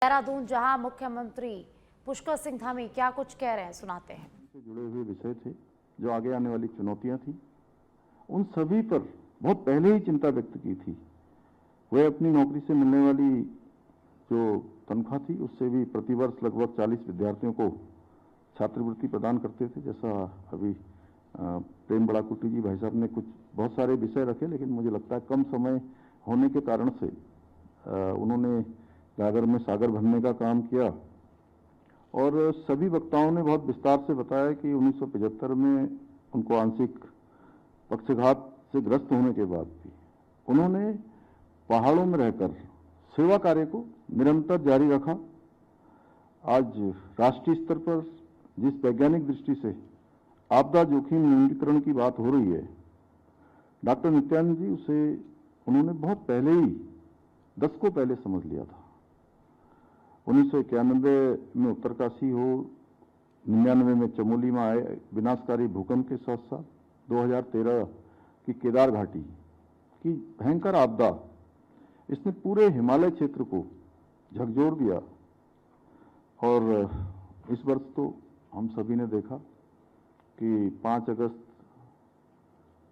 देहरादून जहां मुख्यमंत्री पुष्कर सिंह धामी क्या कुछ कह रहे हैं, सुनाते हैं। से जुड़े हुए विषय थे, जो आगे आने वाली चुनौतियां थी, उन सभी पर बहुत पहले ही चिंता व्यक्त की थी। वे अपनी नौकरी से मिलने वाली जो तनख्वाह थी, उससे भी प्रतिवर्ष लगभग 40 विद्यार्थियों को छात्रवृत्ति प्रदान करते थे। जैसा अभी प्रेम बड़ाकुटी जी भाई साहब ने कुछ बहुत सारे विषय रखे, लेकिन मुझे लगता है कम समय होने के कारण से उन्होंने गागर में सागर भरने का काम किया। और सभी वक्ताओं ने बहुत विस्तार से बताया कि 1975 में उनको आंशिक पक्षघात से ग्रस्त होने के बाद भी उन्होंने पहाड़ों में रहकर सेवा कार्य को निरंतर जारी रखा। आज राष्ट्रीय स्तर पर जिस वैज्ञानिक दृष्टि से आपदा जोखिम न्यूनीकरण की बात हो रही है, डॉक्टर नित्यानंद जी उसे उन्होंने बहुत पहले ही दशकों पहले समझ लिया था। 1991 में उत्तरकाशी हो, 99 में चमोली में आए विनाशकारी भूकंप के साथ साथ 2013 की केदार घाटी की भयंकर आपदा, इसने पूरे हिमालय क्षेत्र को झकझोर दिया। और इस वर्ष तो हम सभी ने देखा कि 5 अगस्त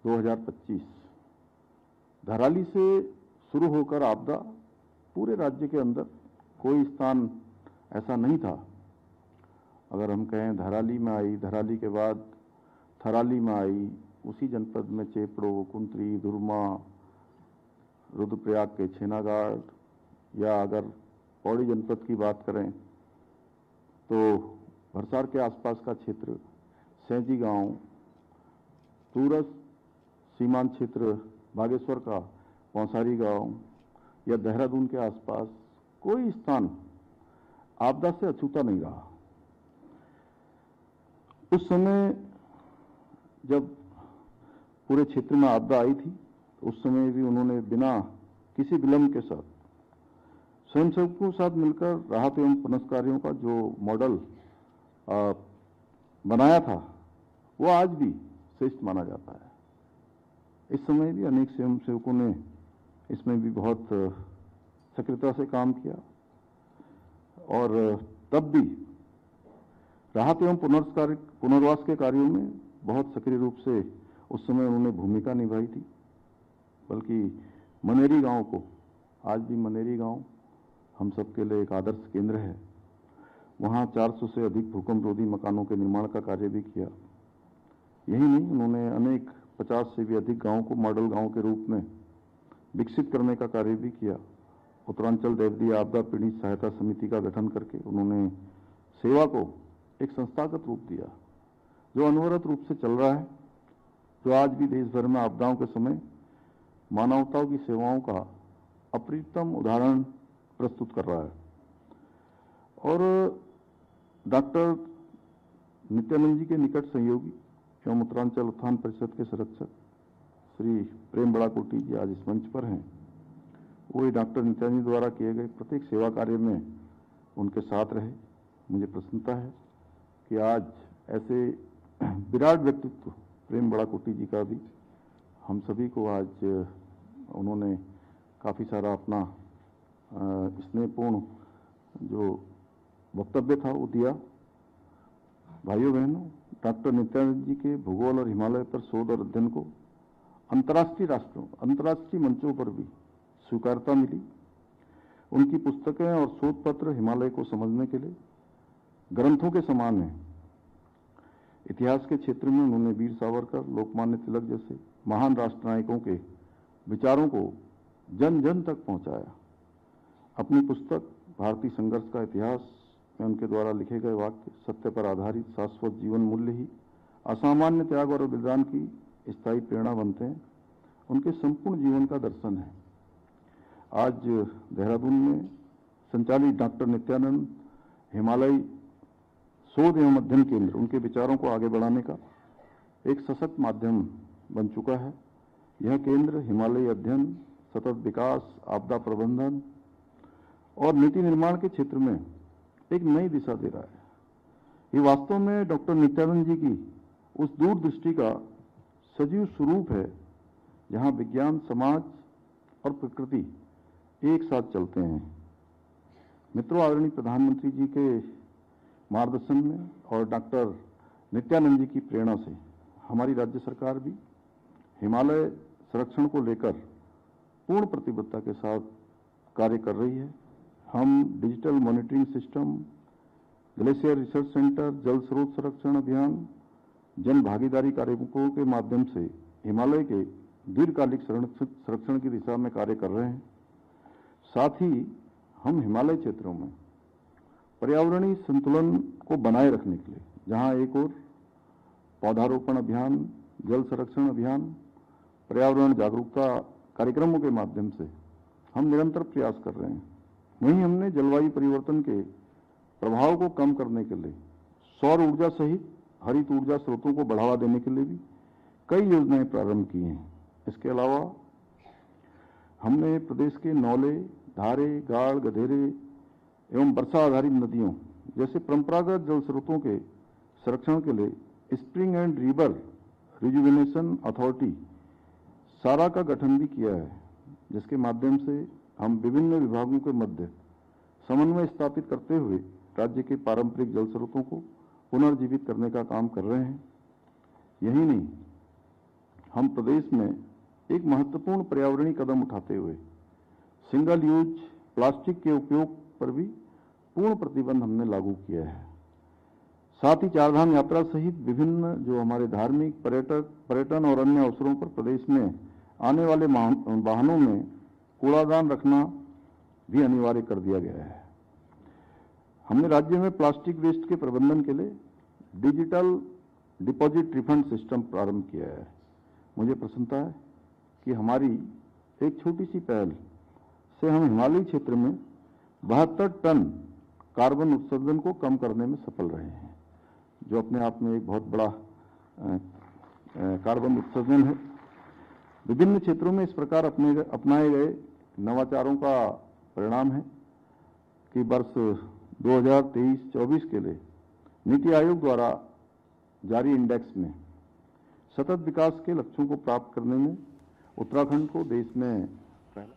2025 धराली से शुरू होकर आपदा पूरे राज्य के अंदर कोई स्थान ऐसा नहीं था। अगर हम कहें धराली में आई, धराली के बाद थराली में आई, उसी जनपद में चेपड़ो, कुंतरी, दुर्मा, रुद्रप्रयाग के छेनागाड़, या अगर पौड़ी जनपद की बात करें तो भरसार के आसपास का क्षेत्र, सैंजी गांव, सूरत सीमांत क्षेत्र, बागेश्वर का पौसारी गांव, या देहरादून के आसपास कोई स्थान आपदा से अछूता नहीं रहा। उस समय जब पूरे क्षेत्र में आपदा आई थी, उस समय भी उन्होंने बिना किसी विलंब के साथ स्वयंसेवकों के साथ मिलकर राहत एवं पुनर्कार्यों का जो मॉडल बनाया था, वो आज भी श्रेष्ठ माना जाता है। इस समय भी अनेक स्वयंसेवकों ने इसमें भी बहुत सक्रियता से काम किया। और तब भी राहत एवं पुनर्वास के कार्यों में बहुत सक्रिय रूप से उस समय उन्होंने भूमिका निभाई थी। बल्कि मनेरी गांव को, आज भी मनेरी गांव हम सबके लिए एक आदर्श केंद्र है। वहां 400 से अधिक भूकंप रोधी मकानों के निर्माण का कार्य भी किया। यही नहीं, उन्होंने अनेक 50 से भी अधिक गांवों को मॉडल गांव के रूप में विकसित करने का कार्य भी किया। उत्तरांचल देवदी आपदा पीड़ित सहायता समिति का गठन करके उन्होंने सेवा को एक संस्थागत रूप दिया, जो अनवरत रूप से चल रहा है, जो आज भी देश भर में आपदाओं के समय मानवताओं की सेवाओं का अप्रितम उदाहरण प्रस्तुत कर रहा है। और डॉक्टर नित्यानंद जी के निकट सहयोगी एवं उत्तरांचल उत्थान परिषद के संरक्षक श्री प्रेम बड़ाकुटी जी आज इस मंच पर हैं। वो डॉक्टर नित्यानंद जी द्वारा किए गए प्रत्येक सेवा कार्य में उनके साथ रहे। मुझे प्रसन्नता है कि आज ऐसे विराट व्यक्तित्व प्रेम बड़ाकुटी जी का भी हम सभी को आज उन्होंने काफ़ी सारा अपना स्नेहपूर्ण जो वक्तव्य था वो दिया। भाइयों बहनों, डॉक्टर नित्यानंद जी के भूगोल और हिमालय पर शोध और अध्ययन को अंतर्राष्ट्रीय राष्ट्रों, अंतर्राष्ट्रीय मंचों पर भी स्वीकार्यता मिली। उनकी पुस्तकें और शोध पत्र हिमालय को समझने के लिए ग्रंथों के समान हैं। इतिहास के क्षेत्र में उन्होंने वीर सावरकर, लोकमान्य तिलक जैसे महान राष्ट्रनायकों के विचारों को जन जन तक पहुंचाया। अपनी पुस्तक भारतीय संघर्ष का इतिहास में उनके द्वारा लिखे गए वाक्य सत्य पर आधारित शाश्वत जीवन मूल्य ही असामान्य त्याग और बलिदान की स्थायी प्रेरणा बनते हैं, उनके संपूर्ण जीवन का दर्शन है। आज देहरादून में संचालित डॉक्टर नित्यानंद हिमालय शोध एवं अध्ययन केंद्र उनके विचारों को आगे बढ़ाने का एक सशक्त माध्यम बन चुका है। यह केंद्र हिमालयी अध्ययन, सतत विकास, आपदा प्रबंधन और नीति निर्माण के क्षेत्र में एक नई दिशा दे रहा है। ये वास्तव में डॉक्टर नित्यानंद जी की उस दूरदृष्टि का सजीव स्वरूप है, जहां विज्ञान, समाज और प्रकृति एक साथ चलते हैं। मित्रों, आदरणीय प्रधानमंत्री जी के मार्गदर्शन में और डॉक्टर नित्यानंद जी की प्रेरणा से हमारी राज्य सरकार भी हिमालय संरक्षण को लेकर पूर्ण प्रतिबद्धता के साथ कार्य कर रही है। हम digital monitoring system, glacier research centre, जल स्रोत संरक्षण अभियान, जन भागीदारी कार्यक्रमों के माध्यम से हिमालय के दीर्घकालिक संरक्षण की दिशा में कार्य कर रहे हैं। साथ ही हम हिमालय क्षेत्रों में पर्यावरणीय संतुलन को बनाए रखने के लिए जहां एक और पौधारोपण अभियान, जल संरक्षण अभियान, पर्यावरण जागरूकता कार्यक्रमों के माध्यम से हम निरंतर प्रयास कर रहे हैं, वहीं हमने जलवायु परिवर्तन के प्रभाव को कम करने के लिए सौर ऊर्जा सहित हरित ऊर्जा स्रोतों को बढ़ावा देने के लिए भी कई योजनाएं प्रारंभ की हैं। इसके अलावा हमने प्रदेश के नौले, धारे, गाड़, गधेरे एवं वर्षा आधारित नदियों जैसे परंपरागत जल स्रोतों के संरक्षण के लिए spring and river rejuvenation authority सारा का गठन भी किया है, जिसके माध्यम से हम विभिन्न विभागों के मध्य समन्वय स्थापित करते हुए राज्य के पारंपरिक जल स्रोतों को पुनर्जीवित करने का काम कर रहे हैं। यही नहीं, हम प्रदेश में एक महत्वपूर्ण पर्यावरणीय कदम उठाते हुए सिंगल यूज प्लास्टिक के उपयोग पर भी पूर्ण प्रतिबंध हमने लागू किया है। साथ ही चारधाम यात्रा सहित विभिन्न जो हमारे धार्मिक, पर्यटन और अन्य अवसरों पर प्रदेश में आने वाले वाहनों में कूड़ादान रखना भी अनिवार्य कर दिया गया है। हमने राज्य में प्लास्टिक वेस्ट के प्रबंधन के लिए डिजिटल डिपॉजिट रिफंड सिस्टम प्रारंभ किया है। मुझे प्रसन्नता है कि हमारी एक छोटी सी पहल से हम हिमालयी क्षेत्र में 72 टन कार्बन उत्सर्जन को कम करने में सफल रहे हैं, जो अपने आप में एक बहुत बड़ा कार्बन उत्सर्जन है। विभिन्न क्षेत्रों में इस प्रकार अपनाए गए नवाचारों का परिणाम है कि वर्ष 2023-24 के लिए नीति आयोग द्वारा जारी इंडेक्स में सतत विकास के लक्ष्यों को प्राप्त करने में उत्तराखंड को देश में पहला।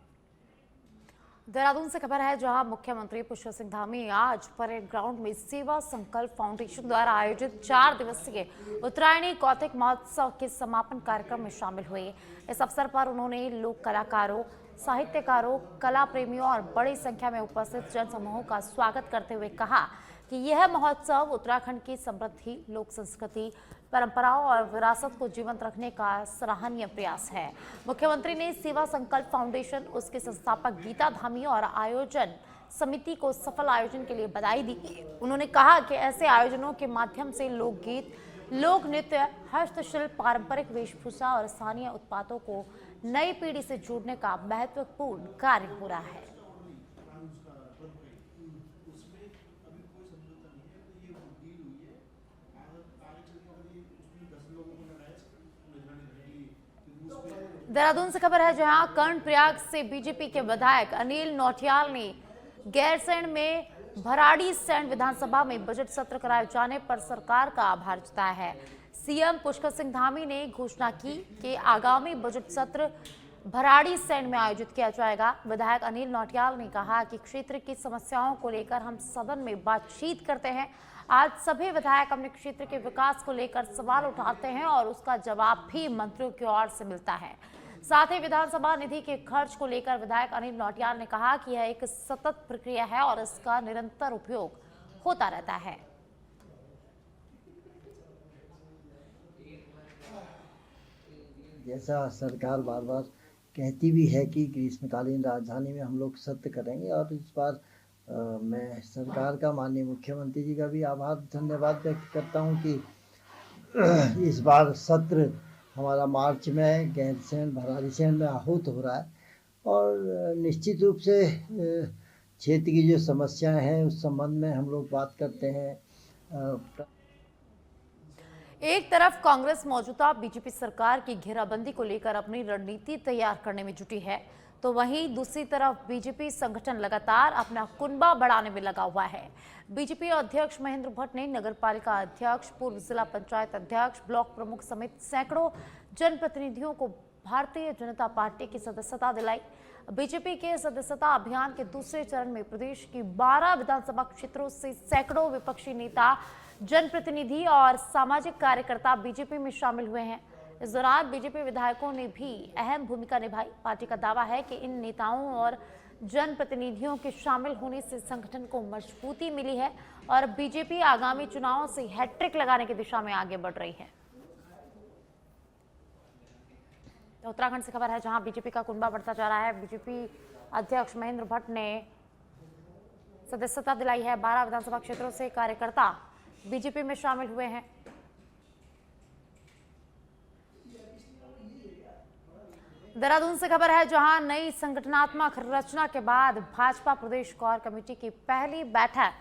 देहरादून से खबर है, जहां मुख्यमंत्री पुष्कर सिंह धामी आज परेड ग्राउंड में सेवा संकल्प फाउंडेशन द्वारा आयोजित 4 दिवसीय उत्तरायणी कौतिक महोत्सव के समापन कार्यक्रम में शामिल हुए। इस अवसर पर उन्होंने लोक कलाकारों, साहित्यकारों, कला प्रेमियों और बड़ी संख्या में उपस्थित जनसमूहों का स्वागत करते हुए कहा कि यह महोत्सव उत्तराखंड की समृद्धि, लोक संस्कृति, परंपराओं और विरासत को जीवंत रखने का सराहनीय प्रयास है। मुख्यमंत्री ने सेवा संकल्प फाउंडेशन, उसके संस्थापक गीता धामी और आयोजन समिति को सफल आयोजन के लिए बधाई दी। उन्होंने कहा कि ऐसे आयोजनों के माध्यम से लोकगीत, लोक नृत्य, हस्तशिल्प, पारंपरिक वेशभूषा और स्थानीय उत्पादों को नई पीढ़ी से जोड़ने का महत्वपूर्ण कार्य हो रहा है। देहरादून से खबर है, जहां कर्णप्रयाग से बीजेपी के विधायक अनिल नौटियाल ने गैरसैंण में भराड़ीसैंण विधानसभा में बजट सत्र कराए जाने पर सरकार का आभार जताया है। सीएम पुष्कर सिंह धामी ने घोषणा की कि आगामी बजट सत्र भराड़ीसैंण में आयोजित किया जाएगा। विधायक अनिल नौटियाल ने कहा कि क्षेत्र की समस्याओं को लेकर हम सदन में बातचीत करते हैं। आज सभी विधायक अपने क्षेत्र के विकास को लेकर सवाल उठाते हैं और उसका जवाब भी मंत्रियों की ओर से मिलता है। साथ ही विधानसभा निधि के खर्च को लेकर विधायक अनिल नौटियाल ने कहा कि यह एक सतत प्रक्रिया है और इसका निरंतर उपयोग होता रहता है। जैसा सरकार बार बार कहती भी है कि ग्रीष्मकालीन राजधानी में हम लोग सत्र करेंगे, और इस बार मैं सरकार का, माननीय मुख्यमंत्री जी का भी आभार धन्यवाद व्यक्त करता हूं कि इस बार सत्र हमारा मार्च में गैरसैंण भराड़ीसैंण में आहूत हो रहा है, और निश्चित रूप से क्षेत्र की जो समस्याएं हैं उस संबंध में हम लोग बात करते हैं। एक तरफ कांग्रेस मौजूदा बीजेपी सरकार की घेराबंदी को लेकर अपनी रणनीति तैयार करने में जुटी है, तो वहीं दूसरी तरफ बीजेपी संगठन लगातार अपना कुनबा बढ़ाने में लगा हुआ है। बीजेपी अध्यक्ष महेंद्र भट्ट ने नगरपालिका अध्यक्ष, पूर्व जिला पंचायत अध्यक्ष, ब्लॉक प्रमुख समेत सैकड़ों जनप्रतिनिधियों को भारतीय जनता पार्टी की सदस्यता दिलाई। बीजेपी के सदस्यता अभियान के दूसरे चरण में प्रदेश की 12 विधानसभा क्षेत्रों से सैकड़ों विपक्षी नेता, जनप्रतिनिधि और सामाजिक कार्यकर्ता बीजेपी में शामिल हुए हैं। इस दौरान बीजेपी विधायकों ने भी अहम भूमिका निभाई। पार्टी का दावा है कि इन नेताओं और जनप्रतिनिधियों के शामिल होने से संगठन को मजबूती मिली है और बीजेपी आगामी चुनावों से हैट्रिक लगाने की दिशा में आगे बढ़ रही है। तो उत्तराखंड से खबर है, जहां बीजेपी का कुनबा बढ़ता जा रहा है। बीजेपी अध्यक्ष महेंद्र भट्ट ने सदस्यता दिलाई है। 12 विधानसभा क्षेत्रों से कार्यकर्ता बीजेपी में शामिल हुए हैं। देहरादून से खबर है, जहां नई संगठनात्मक रचना के बाद भाजपा प्रदेश कोर कमेटी की पहली बैठक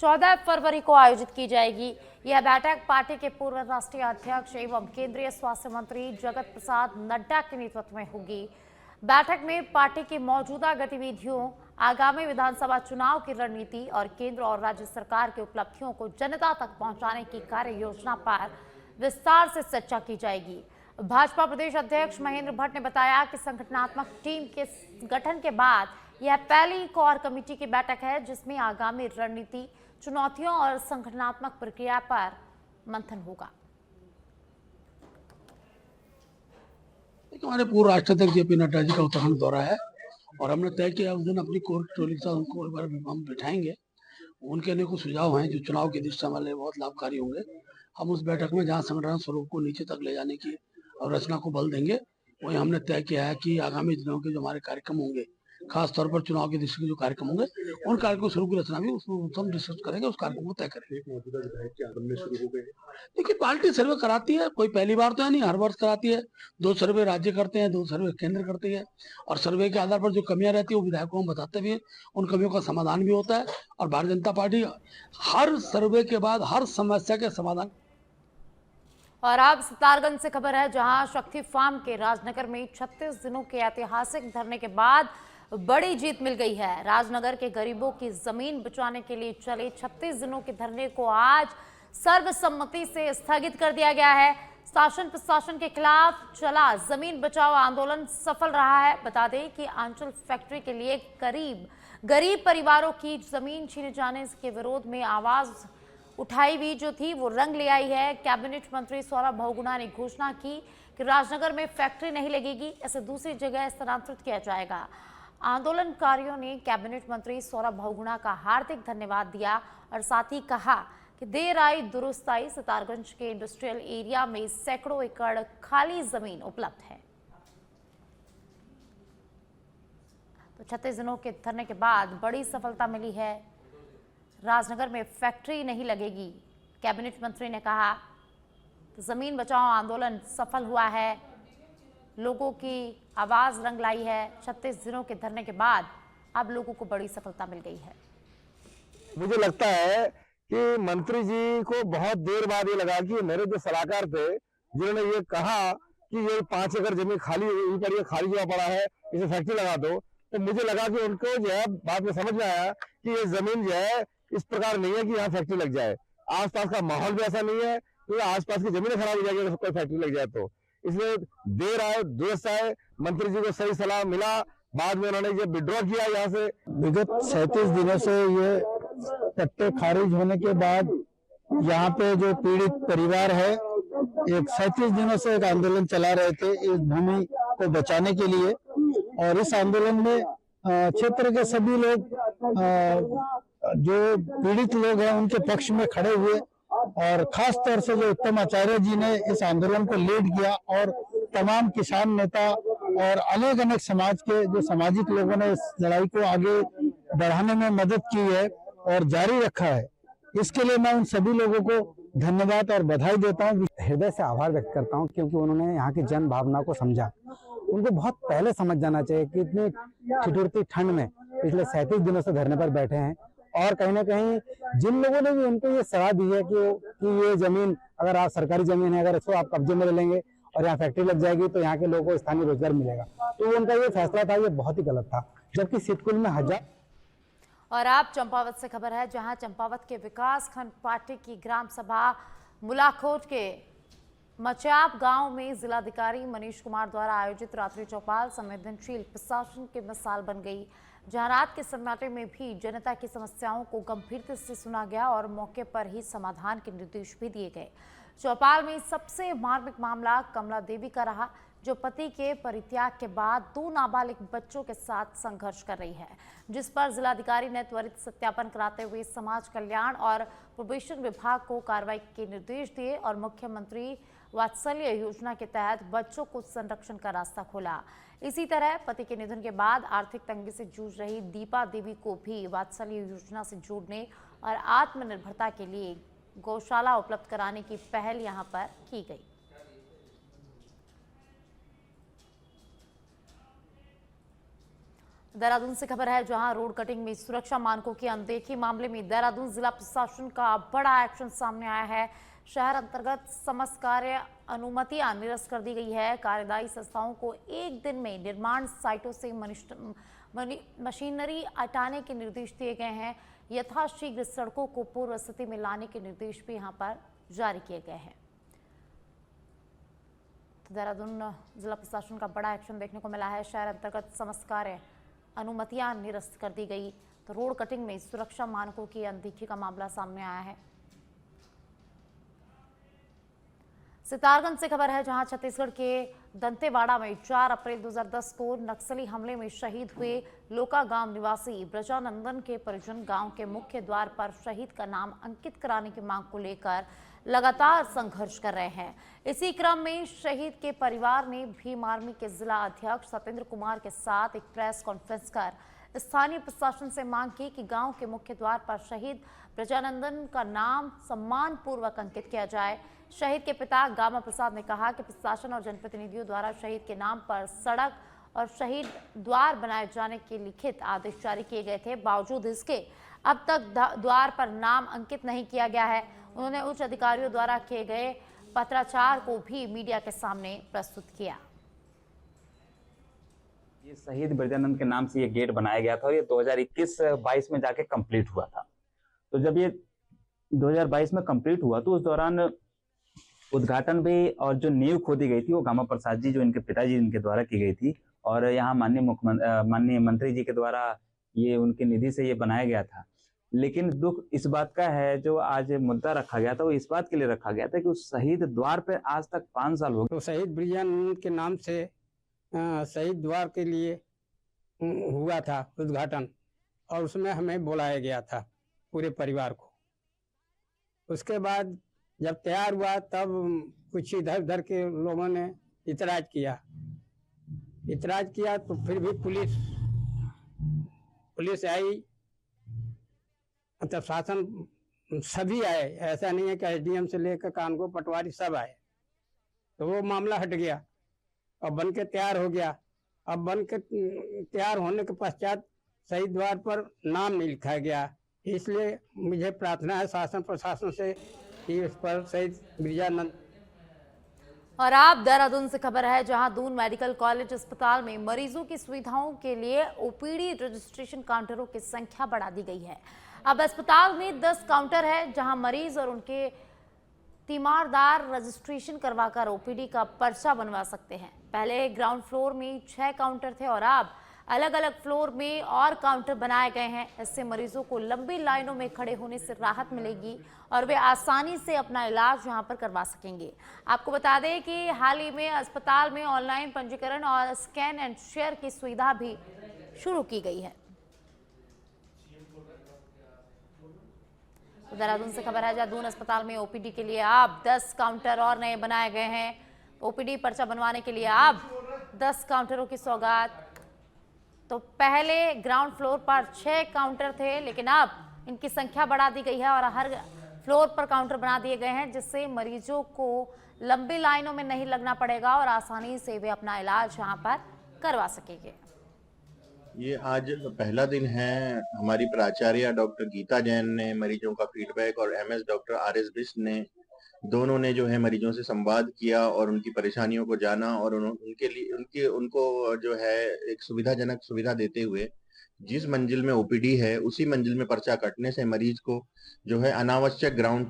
14 फरवरी को आयोजित की जाएगी। यह बैठक पार्टी के पूर्व राष्ट्रीय अध्यक्ष एवं केंद्रीय स्वास्थ्य मंत्री जगत प्रसाद नड्डा के नेतृत्व में होगी। बैठक में पार्टी की मौजूदा गतिविधियों, आगामी विधानसभा चुनाव की रणनीति और केंद्र और राज्य सरकार की उपलब्धियों को जनता तक पहुंचाने की कार्य योजना पर विस्तार से चर्चा की जाएगी। भाजपा प्रदेश अध्यक्ष महेंद्र भट्ट ने बताया कि संगठनात्मक टीम के गठन के बाद यह पहली कोर कमेटी की बैठक है, जिसमें आगामी रणनीति, चुनौतियों और संगठनात्मक प्रक्रिया पर मंथन होगा। हमारे पूर्व राष्ट्राध्यक्ष जेपी नड्डा जी का उत्तराखंड दौरा है और हमने तय किया उस दिन अपनी कोर टोली के साथ उनको एक बार हम बिठाएंगे। उनके अनेकों सुझाव हैं जो चुनाव की दिशा में बहुत लाभकारी होंगे। हम उस बैठक में जहां संगठन स्वरूप को नीचे तक ले जाने की और रचना को बल देंगे, वही हमने तय किया है कि आगामी दिनों के जो हमारे कार्यक्रम होंगे, खास तौर पर चुनाव की दृष्टि के जो कार्यक्रम होंगे, उन कार्यक्रम स्वरूप की रचना भी उसमें हम डिस्कस करेंगे, उस कार्यक्रम को तय करेंगे। देखिए, पार्टी सर्वे कराती है, कोई पहली बार तो है नहीं, हर वर्ष कराती है। 2 सर्वे राज्य करते हैं, 2 सर्वे केंद्र करती है और सर्वे के आधार पर जो कमियां रहती है वो विधायकों को बताते भी हैं, उन कमियों का समाधान भी होता है। और भारतीय जनता पार्टी हर सर्वे के बाद हर समस्या के समाधान। और अब सितारगंज से खबर है, जहां शक्ति फार्म के राजनगर में 36 दिनों के ऐतिहासिक धरने के बाद बड़ी जीत मिल गई है। राजनगर के गरीबों की जमीन बचाने के लिए चले 36 दिनों के धरने को आज सर्वसम्मति से स्थगित कर दिया गया है। शासन प्रशासन के खिलाफ चला जमीन बचाओ आंदोलन सफल रहा है। बता दें कि आंचल फैक्ट्री के लिए गरीब परिवारों की जमीन छीने जाने के विरोध में आवाज उठाई हुई जो थी वो रंग ले आई है। कैबिनेट मंत्री सौरभ बहुगुणा ने घोषणा की कि राजनगर में फैक्ट्री नहीं लगेगी, इसे दूसरी जगह स्थानांतरित किया जाएगा। आंदोलनकारियों ने कैबिनेट मंत्री सौरभ बहुगुणा का हार्दिक धन्यवाद दिया और साथ ही कहा कि देर आई दुरुस्त आई, सितारगंज के इंडस्ट्रियल एरिया में सैकड़ों एकड़ खाली जमीन उपलब्ध है। तो 36 दिनों के धरने के बाद बड़ी सफलता मिली है। राजनगर में फैक्ट्री नहीं लगेगी, कैबिनेट मंत्री ने कहा। तो जमीन बचाओ आंदोलन सफल हुआ है, लोगों की आवाज रंग लाई है। 36 दिनों के धरने के बाद अब लोगों को बड़ी सफलता मिल गई है। मुझे लगता है कि मंत्री जी को बहुत देर बाद ये लगा कि मेरे जो सलाहकार थे जिन्होंने ये कहा कि ये 5 एकड़ जमीन खाली पड़ी है, खाली जगह पड़ा है, इसे फैक्ट्री लगा दो, तो मुझे लगा कि उनको जो है बाद में समझ में आया कि ये जमीन जो है इस प्रकार नहीं है कि यहाँ फैक्ट्री लग जाए। आसपास का माहौल भी ऐसा नहीं है तो आसपास की जमीनें खराब हो जाएगी अगर कोई फैक्ट्री लग जाए तो। इसलिए देर आए दुरुस्त आए, मंत्री जी को सही सलाह मिला, बाद में उन्होंने ये विड्रॉ किया यहाँ से। विगत 37 दिनों से ये पट्टे खारिज होने के बाद यहाँ पे जो पीड़ित परिवार है, एक 37 दिनों से एक आंदोलन चला रहे थे इस भूमि को बचाने के लिए। और इस आंदोलन में क्षेत्र के सभी लोग जो पीड़ित लोग हैं उनके पक्ष में खड़े हुए और खास तौर से जो उत्तम आचार्य जी ने इस आंदोलन को लीड किया और तमाम किसान नेता और अनेक समाज के जो सामाजिक लोगों ने इस लड़ाई को आगे बढ़ाने में मदद की है और जारी रखा है। इसके लिए मैं उन सभी लोगों को धन्यवाद और बधाई देता हूँ। हृदय से आभार व्यक्त करता हूँ क्योंकि उन्होंने यहाँ की जन भावना को समझा। उनको बहुत पहले समझ जाना चाहिए कि इतनी ठिठुरती ठंड में पिछले 37 दिनों से धरने पर बैठे हैं और कहीं ना कहीं जिन लोगों ने भी उनको ये सलाह दी है कि ये जमीन अगर आप सरकारी जमीन है, अगर इसको आप कब्जे में ले लेंगे और यहाँ फैक्ट्री लग जाएगी तो यहाँ के लोगों को स्थानीय रोजगार मिलेगा, तो उनका ये फैसला था, ये बहुत ही गलत था। जबकि सितकुल में 1000। और आप चंपावत से खबर है, जहां चंपावत के विकास खंड पार्टी की ग्राम सभा मुलाकोट के मचाप गांव में जिलाधिकारी मनीष कुमार द्वारा आयोजित रात्रि चौपाल संवेदनशील प्रशासन की मिसाल बन गई, जहां रात के सन्नाटे में भी जनता की समस्याओं को गंभीरता से सुना गया और मौके पर ही समाधान के निर्देश भी दिए गए। चौपाल में सबसे मार्मिक मामला कमला देवी का रहा, जो पति के परित्याग के बाद 2 नाबालिग बच्चों के साथ संघर्ष कर रही है, जिस पर जिलाधिकारी ने त्वरित सत्यापन कराते हुए समाज कल्याण और प्रोबेशन विभाग को कार्रवाई के निर्देश दिए और मुख्यमंत्री वात्सल्य योजना के तहत बच्चों को संरक्षण का रास्ता खोला। इसी तरह पति के निधन के बाद आर्थिक तंगी से जूझ रही दीपा देवी को भी वात्सल्य योजना से जोड़ने और आत्मनिर्भरता के लिए गौशाला उपलब्ध कराने की पहल यहां पर की गई। देहरादून से खबर है, जहां रोड कटिंग में सुरक्षा मानकों की अनदेखी मामले में देहरादून जिला प्रशासन का बड़ा एक्शन सामने आया है। शहर अंतर्गत समस्त कार्य अनुमतियां निरस्त कर दी गई है। कार्यदायी संस्थाओं को एक दिन में निर्माण साइटों से मशीनरी हटाने के निर्देश दिए गए हैं। यथाशीघ्र सड़कों को पूर्व स्थिति में लाने के निर्देश भी यहां पर जारी किए गए हैं। तो देहरादून जिला प्रशासन का बड़ा एक्शन देखने को मिला है। शहर अंतर्गत समस्त कार्य अनुमतियां निरस्त कर दी गई, तो रोड कटिंग में सुरक्षा मानकों की अनदेखी का मामला सामने आया है। सितारगंज से खबर है, जहां छत्तीसगढ़ के दंतेवाड़ा में 4 अप्रैल 2010 को नक्सली हमले में शहीद हुए लोका गांव निवासी ब्रजानंदन के परिजन गांव के मुख्य द्वार पर शहीद का नाम अंकित कराने की मांग को लेकर लगातार संघर्ष कर रहे हैं। इसी क्रम में शहीद के परिवार ने भीम आर्मी के जिला अध्यक्ष सतेंद्र कुमार के साथ एक प्रेस कॉन्फ्रेंस कर स्थानीय प्रशासन से मांग की कि गांव के मुख्य द्वार पर शहीद ब्रजानंदन का नाम सम्मान पूर्वक अंकित किया जाए। शहीद के पिता गामा प्रसाद ने कहा कि प्रशासन और जनप्रतिनिधियों द्वारा शहीद के नाम पर सड़क और शहीद द्वार बनाए जाने के लिखित आदेश जारी किए गए थे, बावजूद इसके अब तक द्वार पर नाम अंकित नहीं किया गया है। उन्होंने उच्च अधिकारियों द्वारा किए गए पत्राचार को भी मीडिया के सामने प्रस्तुत किया। ये शहीद ब्रजानंद के नाम से ये गेट बनाया गया था और ये 2021-22 में जाके कंप्लीट हुआ था। तो जब ये 2022 में कंप्लीट हुआ तो उस दौरान उद्घाटन भी और जो नींव खोदी गई थी वो गामा प्रसाद जी, जो इनके पिताजी इनके द्वारा की गई थी, और यहाँ माननीय मंत्री जी के द्वारा ये उनकी निधि से ये बनाया गया था। लेकिन दुख इस बात का है, जो आज मुद्दा रखा गया था वो इस बात के लिए रखा गया था कि उस शहीद द्वार पे आज तक 5 साल हो गए। तो शहीद ब्रजानंद के नाम से शहीद द्वार के लिए हुआ था उद्घाटन, और उसमें हमें बुलाया गया था पूरे परिवार को। उसके बाद जब तैयार हुआ तब कुछ इधर उधर के लोगों ने इतराज किया तो फिर भी पुलिस आई, मतलब शासन सभी आए, ऐसा नहीं है कि एसडीएम से लेकर कानगो पटवारी सब आए, तो वो मामला हट गया और बन के तैयार हो गया। अब बन के तैयार होने के पश्चात शहीद द्वार पर नाम नहीं लिखा गया, इसलिए मुझे प्रार्थना है शासन प्रशासन से कि इस पर शहीद ब्रजानंद। और आप देहरादून से खबर है, जहां दून मेडिकल कॉलेज अस्पताल में मरीजों की सुविधाओं के लिए ओपीडी रजिस्ट्रेशन काउंटरों की संख्या बढ़ा दी गई है। अब अस्पताल में 10 काउंटर है, जहां मरीज और उनके तीमारदार रजिस्ट्रेशन करवाकर ओपीडी का पर्चा बनवा सकते हैं। पहले ग्राउंड फ्लोर में 6 काउंटर थे और अब अलग अलग फ्लोर में और काउंटर बनाए गए हैं। इससे मरीजों को लंबी लाइनों में खड़े होने से राहत मिलेगी और वे आसानी से अपना इलाज यहां पर करवा सकेंगे। आपको बता दें कि हाल ही में अस्पताल में ऑनलाइन पंजीकरण और स्कैन एंड शेयर की सुविधा भी शुरू की गई है। तो देहरादून से खबर है, जहां दून अस्पताल में ओपीडी के लिए अब 10 काउंटर और नए बनाए गए हैं। ओपीडी पर्चा बनवाने के लिए अब 10 काउंटरों की सौगात। तो पहले ग्राउंड फ्लोर पर 6 काउंटर थे, लेकिन अब इनकी संख्या बढ़ा दी गई है और हर फ्लोर पर काउंटर बना दिए गए हैं, जिससे मरीजों को लंबी लाइनों में नहीं लगना पड़ेगा और आसानी से वे अपना इलाज यहां पर करवा सकेंगे। ये आज पहला दिन है। हमारी प्राचार्य डॉक्टर गीता जैन ने मरीजों का फीडबैक और एमएस डॉक्टर आरएस बिष्ट ने दोनों ने जो है मरीजों से संवाद किया और उनकी परेशानियों को जाना और उनके लिए उनको जो है एक सुविधाजनक सुविधा देते हुए जिस मंजिल में ओपीडी है उसी मंजिल में पर्चा कटने से मरीज को जो है अनावश्यक ग्राउंड